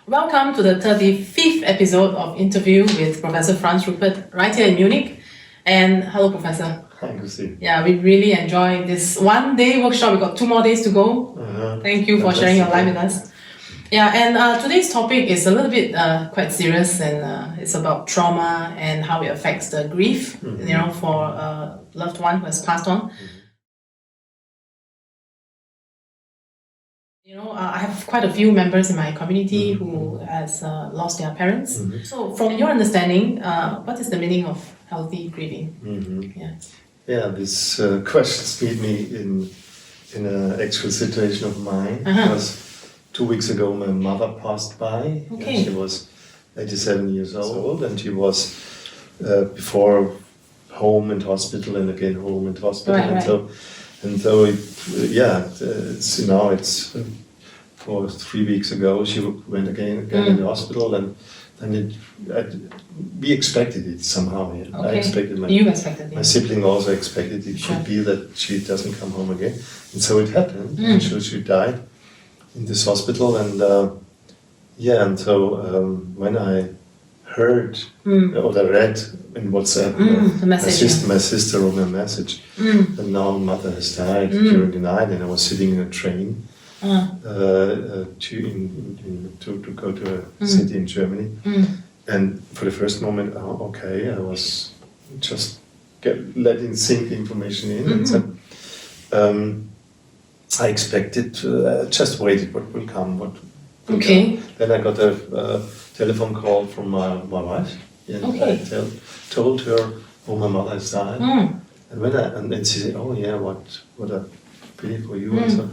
Welcome to the 35th episode of Interview with Professor Franz Ruppert, right here in Munich. And hello, Professor. Hi, Christine. Yeah, we really enjoyed this one-day workshop. We got 2 more days to go. Thank you for sharing your life with us. Yeah, and today's topic is a little bit quite serious, and it's about trauma and how it affects the grief, for a loved one who has passed on. I have quite a few members in my community who has lost their parents. So, from your understanding, what is the meaning of healthy grieving? This questions meet me in an actual situation of mine. Because 2 weeks ago, my mother passed by. Okay. She was 87 years old, and she was before home and hospital, and again home and hospital, it's for 3 weeks ago she went again in the hospital, and we expected it somehow. Yeah. Okay. I expected my sibling also expected it could be that she doesn't come home again, and so it happened. And she died in this hospital, and when I heard or I read in WhatsApp my sister wrote me a message that now mother has died during the night, and I was sitting in a train to go to a city in Germany, and for the first moment, I was just letting sink the information in, and said, I expected, just waited what will come, what will come. Then I got a telephone call from my wife, and I told her, my mother has died, and then she said, what a pity for you. And so,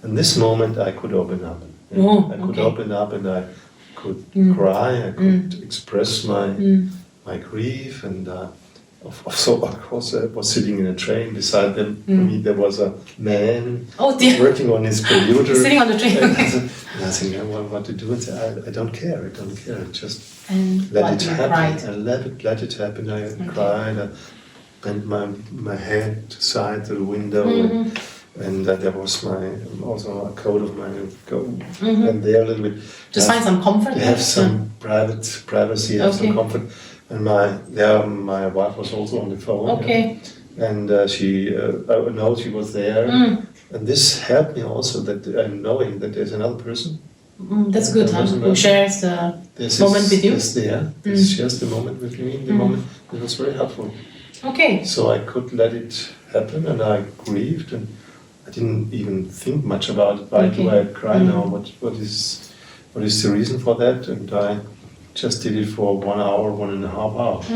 in this moment, I could open up. I could open up, and I could cry. I could express my grief, and so of course I was sitting in a train. Beside them, for me, there was a man working on his computer. Sitting on the train. And I think, what to do? I don't care. Just let it happen. I let it happen. I cried. I bent my head aside to the window. And there was also a coat of mine, and there a little bit. Just find some comfort. Have some privacy, have some comfort. And my wife was also on the phone. And she was there. And this helped me also that I'm knowing that there's another person. That's good, who shares the moment with you. This shares the moment with me. The moment, it was very helpful. So I could let it happen, and I grieved, and I didn't even think much about it. Why do I cry now? What is the reason for that? And I just did it for 1 hour, 1.5 hours.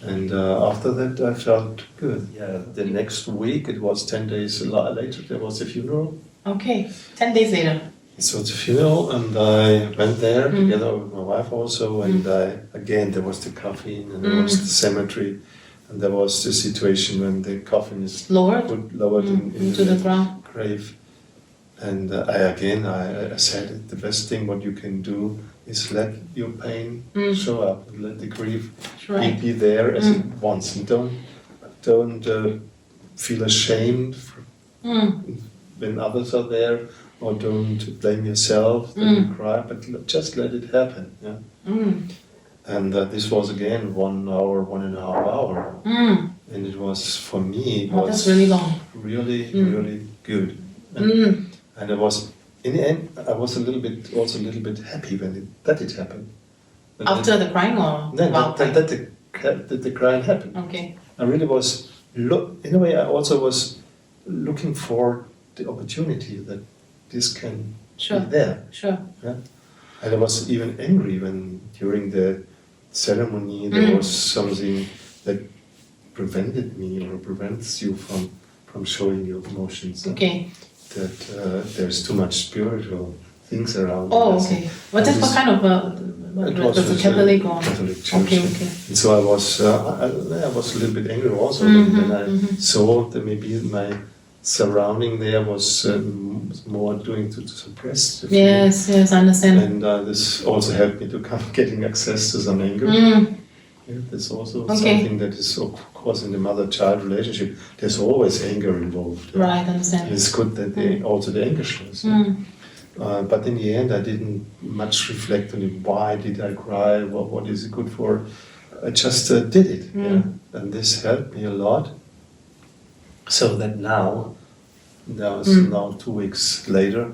And after that, I felt good. The next week, it was 10 days later, there was a funeral. 10 days later. So it's a funeral, and I went there together with my wife also. And again, there was the coffin, and there was the cemetery. And there was the situation when the coffin is lowered into the ground grave, and I said the best thing what you can do is let your pain show up, and let the grief be there as it wants, and don't feel ashamed when others are there, or don't blame yourself that you cry, but just let it happen. And this was again 1 hour, 1.5 hour, and it was for me. That's really long. Really good. And I was in the end. I was a little bit happy when it happened. After the crying, or that the crying happened. I really was in a way. I also was looking for the opportunity that this can be there. And I was even angry when during the ceremony there was something that prevented me or prevents you from showing your emotions. That there's too much spiritual things around. What kind of the Catholic or Catholic Church? And so I was a little bit angry also when I saw that maybe my surrounding there was more doing to suppress the feeling. Yes, I understand. And this also helped me to getting access to some anger. There's also something that is, of course, in the mother-child relationship, there's always anger involved. Right, understand. It's good that also the anger shows. But in the end, I didn't much reflect on it. Why did I cry? What is it good for? I just did it, and this helped me a lot. So that now 2 weeks later,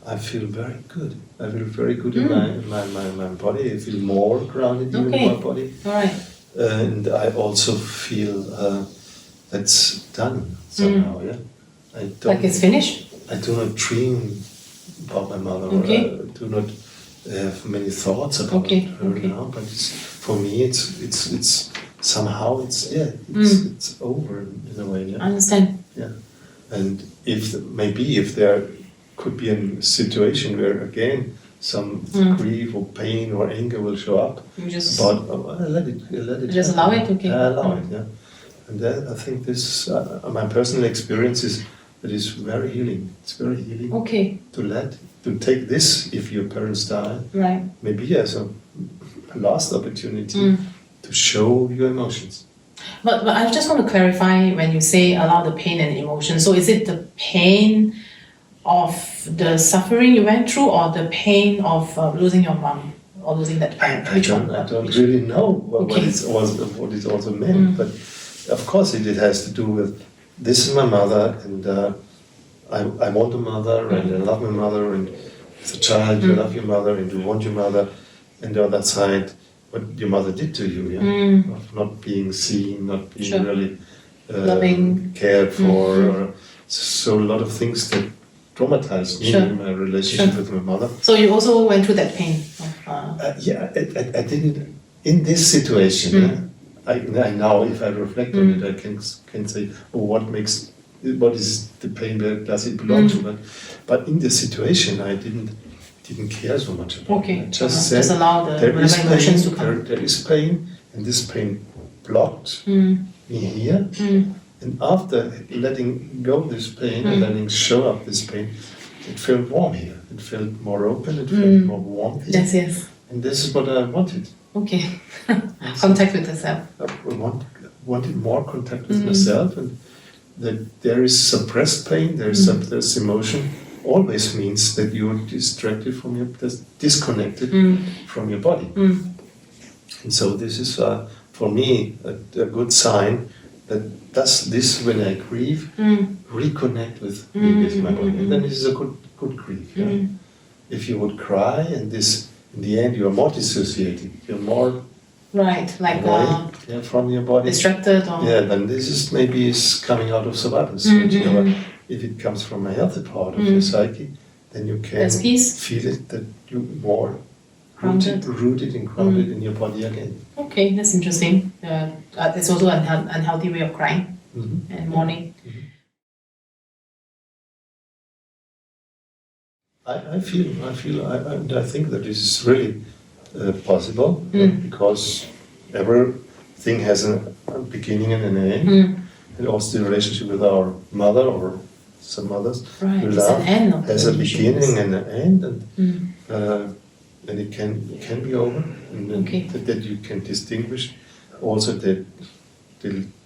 I feel very good. I feel very good in my body. I feel more grounded in my body. All right. And I also feel that's done somehow. Yeah. I don't, like it's finished. I do not dream about my mother. Okay. Or I do not have many thoughts about her now. But for me, it's somehow it's over in a way. Yeah. I understand. Yeah. And if there could be a situation where again some grief or pain or anger will show up, you just let it just happen. allow it. Okay. Allow it. Yeah. And then I think this my personal experience is that it's very healing. It's very healing. Okay. To take this if your parents die. Right. Maybe as a last opportunity to show your emotions. But I just want to clarify when you say allow the pain and emotion. So is it the pain of the suffering you went through, or the pain of losing your mom or losing that parent? I don't really know what it also meant. But of course it has to do with this is my mother, and I want a mother, and I love my mother, and as a child you love your mother and you want your mother, and the other side what your mother did to you, of not being seen, not being really loving, cared for, or so a lot of things that traumatized me in my relationship with my mother. So you also went through that pain? I didn't in this situation. I now, if I reflect on it, I can say, what is the pain? Where does it belong to? But in this situation, I didn't care so much about it. I just said, allow the emotions to come. There is pain, and this pain blocked me here. And after letting go this pain and letting show up this pain, it felt warm here. It felt more open. It felt more warm here. Yes. And this is what I wanted. Okay. Contact with yourself. I wanted more contact with myself, and that there is suppressed pain, there is suppressed emotion. Always means that you're distracted from disconnected from your body. And so this is for me a good sign that does this when I grieve reconnect with my body, and then this is a good grief. Yeah? If you would cry and this in the end you are more dissociated, you're more away from your body, distracted, or then this is maybe coming out of survival stage. If it comes from a healthy part of your psyche, then you can feel it that you're more rooted and grounded in your body again. Okay, that's interesting. It's also an unhealthy way of crying and mourning. I think that this is really possible because everything has a beginning and an end, and also the relationship with our mother or some mothers we love has a beginning and an end, and it can be over, and that you can distinguish also the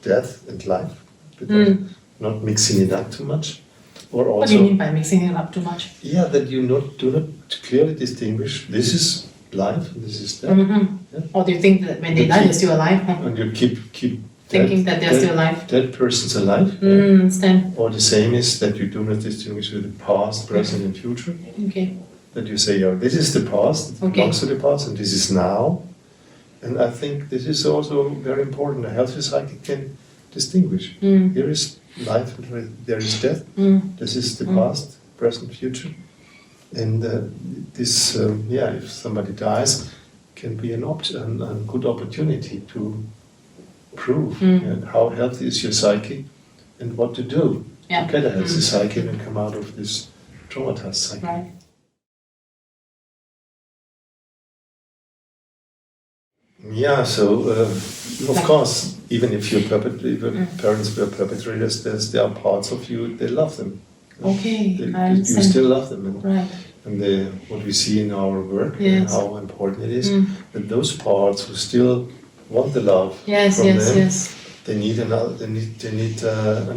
death and life, not mixing it up too much. Or also, what do you mean by mixing it up too much? Yeah, that you do not clearly distinguish. This is life, and this is death. Yeah? Or do you think that when they die, they're still alive? And you keep thinking that they're still alive. That person's alive. Understand. Or the same is that you do not distinguish with the past, present, and future. Okay. That you say, this is the past, it belongs to the past, and this is now. And I think this is also very important. A healthy psyche can distinguish. Here is life, and there is death. This is the past, present, future. And this, if somebody dies, can be a good opportunity to prove how healthy is your psyche and what to do to get a healthy psyche and come out of this traumatized psyche. Right. Yeah, so of course, even if your parents were perpetrators, there are parts of you, they love them. Okay, you still love them. And, and what we see in our work, and how important it is, that those parts who still want the love from them, they need an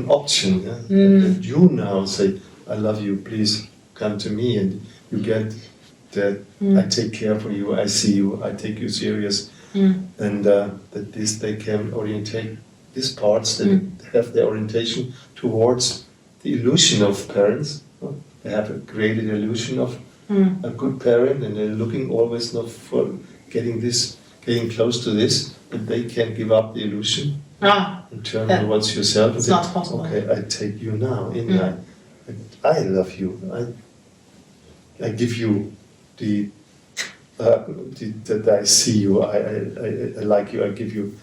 option. That you now say, I love you, please come to me, and you get that I take care for you, I see you, I take you serious, and that they can orientate these parts that have their orientation towards the illusion of parents. They have a created illusion of a good parent, and they're looking always not for getting close to this, but they can give up the illusion and turn towards yourself. It's not possible. Okay, I take you now in. I love you. I give you that I see you. I like you. I give you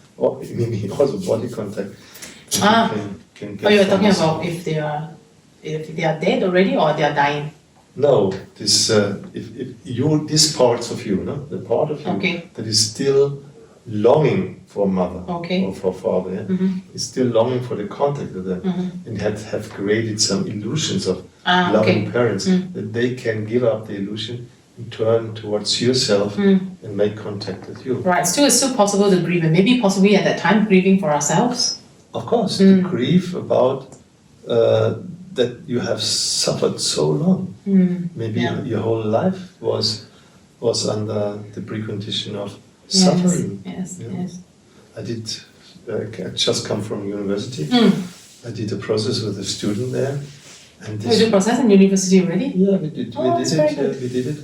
maybe also body contact. Can get you are talking about if they are dead already or they are dying? No, this these parts of you, no, the part of you that is still longing for mother or for father, is still longing for the contact with them, and have created some illusions of loving parents, that they can give up the illusion and turn towards yourself and make contact with you. Right, it's still possible to grieve, and maybe possibly at that time grieving for ourselves. Of course, to grieve about that you have suffered so long. Maybe your whole life was under the precondition of suffering. Yes. I just come from university. I did a process with a student there. And you did a process in university already? Yeah, we did. We did it.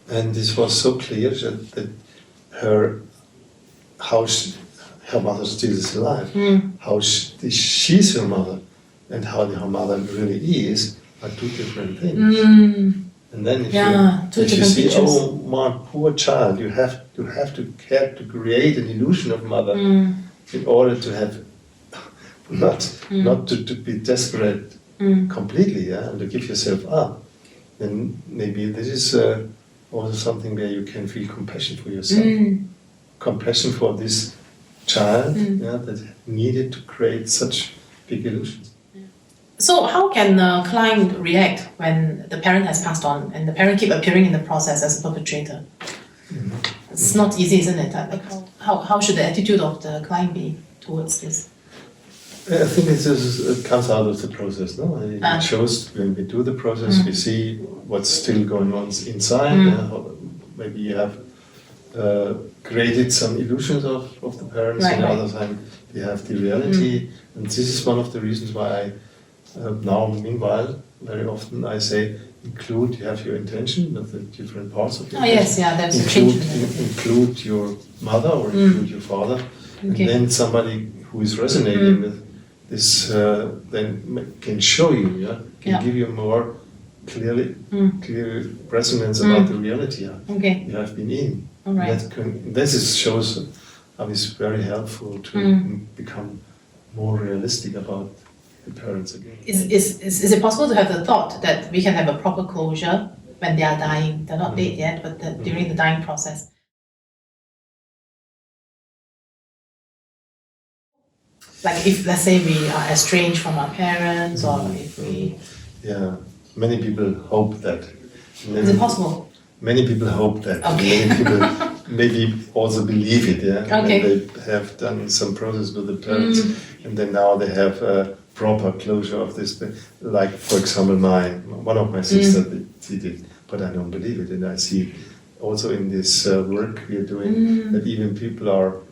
And this was so clear that her mother still is alive. How she's her mother and how her mother really is are two different things. And then if you see, pictures. oh my poor child, you have to care to create an illusion of mother in order to have not to be desperate completely, and to give yourself up. Then maybe this is also something where you can feel compassion for yourself, compassion for this child that needed to create such big illusions. So how can a client react when the parent has passed on and the parent keep appearing in the process as a perpetrator? It's not easy, isn't it? Like how should the attitude of the client be towards this? I think it comes out of the process, no? It shows when we do the process, we see what's still going on inside. Maybe you have created some illusions of the parents, and the other time you have the reality. And this is one of the reasons why I now, meanwhile, very often I say, you have your intention of the different parts of your there's a change. Include your mother or include your father. And then somebody who is resonating with this then can show you, can give you more clear resonance about the reality you have been in. This shows how it's very helpful to become more realistic about the parents again. Is it possible to have the thought that we can have a proper closure when they are dying? They're not dead yet, but during the dying process. Like if, let's say, we are estranged from our parents, or if we... Yeah, many people hope that. Is it possible? Many people hope that. Okay. Many people maybe also believe it, Okay. And they have done some process with the parents, and then now they have a proper closure of this. Like, for example, one of my sisters, she did, but I don't believe it. And I see also in this work we are doing that even people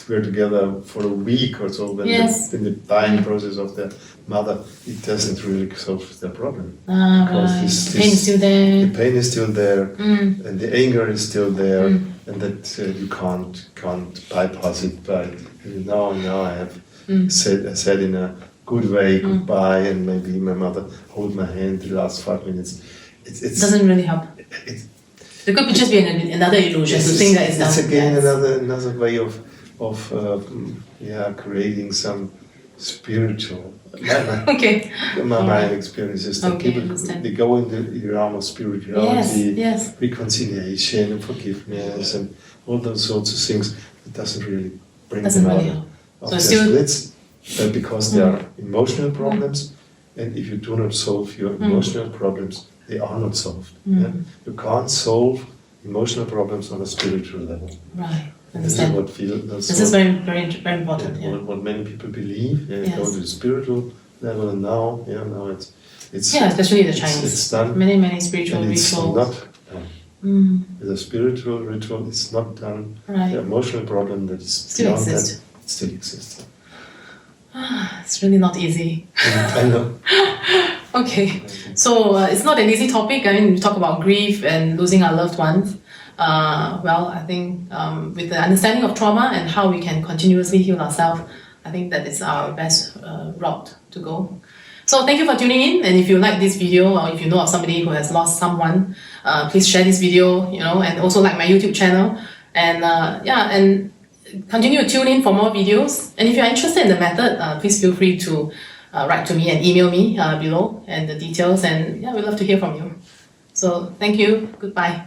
we're together for a week or so when in the dying process of their mother, it doesn't really solve their problem. Because the pain is still there. The pain is still there, and the anger is still there, and that you can't bypass it by now I have said in a good way goodbye, and maybe my mother hold my hand the last 5 minutes. It doesn't really help. It could just be another illusion to think that it's done. It's again another way of creating some spiritual. My experience is that people they go in the realm of spirituality, reconciliation, and forgiveness, and all those sorts of things. It doesn't really bring them out of their splits, because there are emotional problems, and if you do not solve your emotional problems, they are not solved. You can't solve emotional problems on a spiritual level. Right. This is very, very, very important. What many people believe. Go to the spiritual level, and now especially the Chinese. It's done. Many spiritual and it's rituals. not with a spiritual ritual, it's not done. Right. The emotional problem that is Still beyond exists. that, it still exists. It's really not easy. I know. Okay, so it's not an easy topic. I mean, we talk about grief and losing our loved ones. Well, I think with the understanding of trauma and how we can continuously heal ourselves, I think that is our best route to go. So thank you for tuning in. And if you like this video, or if you know of somebody who has lost someone, please share this video, and also like my YouTube channel. And and continue to tune in for more videos. And if you're interested in the method, please feel free to write to me and email me below and the details. And we'd love to hear from you. So thank you. Goodbye.